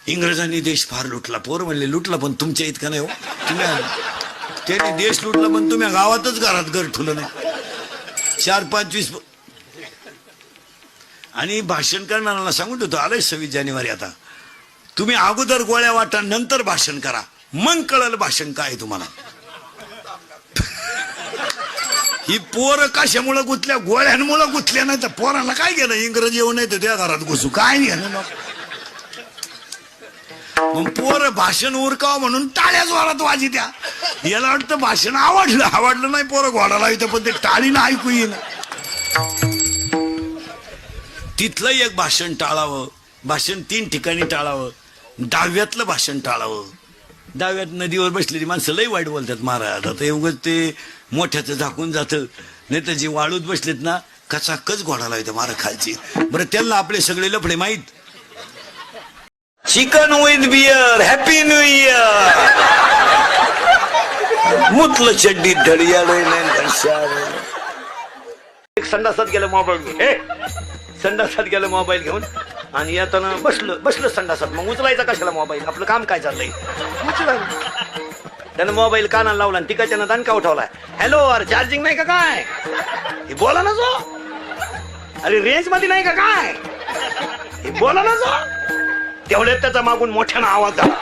इंग्रजांनी देश फार लुटला. पोर म्हणले लुटला पण तुमच्या इतका नाही हो. तुम्ही त्यांनी देश लुटला पण तुम्ही गावातच घरात घर ठुलं नाही. 4-5-20 आणि भाषण करणाऱ्याला सांगून होतो आलंय 26 जानेवारी. आता तुम्ही अगोदर गोळ्या वाटा नंतर भाषण करा, मग कळलं भाषण काय तुम्हाला. ही पोरं कशामुळं गुंतल्या, गोळ्यांमुळं गुंतल्या. नाही तर पोरांना काय गेलं, इंग्रजी येऊ नाही तर त्या घरात घुसू काय नाही. मग पोरं भाषण उरकावं म्हणून टाळ्या जोरात वाजित्या. याला वाटतं भाषण आवडलं नाही, पोरं घोडाला इथं पण ते टाळीनं ऐकू येईन. तिथलं एक भाषण टाळावं. भाषण 3 ठिकाणी टाळावं. डाव्यातलं भाषण टाळावं. डाव्यात नदीवर बसलेली माणसं लई वाईट बोलतात महाराज. आता एवढंच ते मोठ्याचं झाकून जातं, नाही तर जे वाळूत बसलेत ना कचाकच घोडाला येतं मारा खालची. बरं त्यांना आपले सगळे लफडे माहीत. Chicken with beer, happy new year. मुतलं चड्डीत धडियाळ. एक संडासात गेलं मोबाईल घेऊन, संडासात गेलं मोबाईल घेऊन आणि येताना बसलं संडासात. मग उचलायचा कशाला मोबाईल, आपलं काम काय चाललंय. त्यानं मोबाईल कानाला लावला आणि तिकडच्यानं दणका उठवलाय. हॅलो, अरे चार्जिंग नाही का काय, हे बोला ना जो. अरे रेंज मध्ये नाही का काय, हे बोला ना जो. तेवढ्यात त्याचा मागून मोठ्यानं आवाज झाला.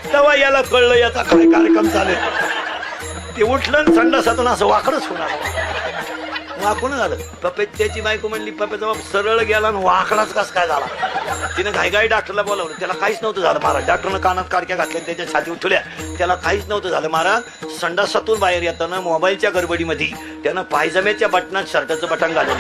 तेव्हा याला कळलं याचा काय कार्यक्रम चालू. ते उठलं संडासातून असं वाकडच होणार. वाकून झालं. त्याची बायको म्हणली पप्याचा बाप सरळ गेला आणि वाकडाच कस काय झाला. तिने घाईघाई डॉक्टरला बोलावलं. त्याला काहीच नव्हतं झालं महाराज. डॉक्टरनं कानात कारक्या घातल्या, त्याच्या छाती उठवल्या. त्याला काहीच नव्हतं झालं महाराज. संडासातून बाहेर येताना मोबाईलच्या गडबडीमध्ये त्यानं पायजम्याच्या बटनात शर्टाचं बटन घालून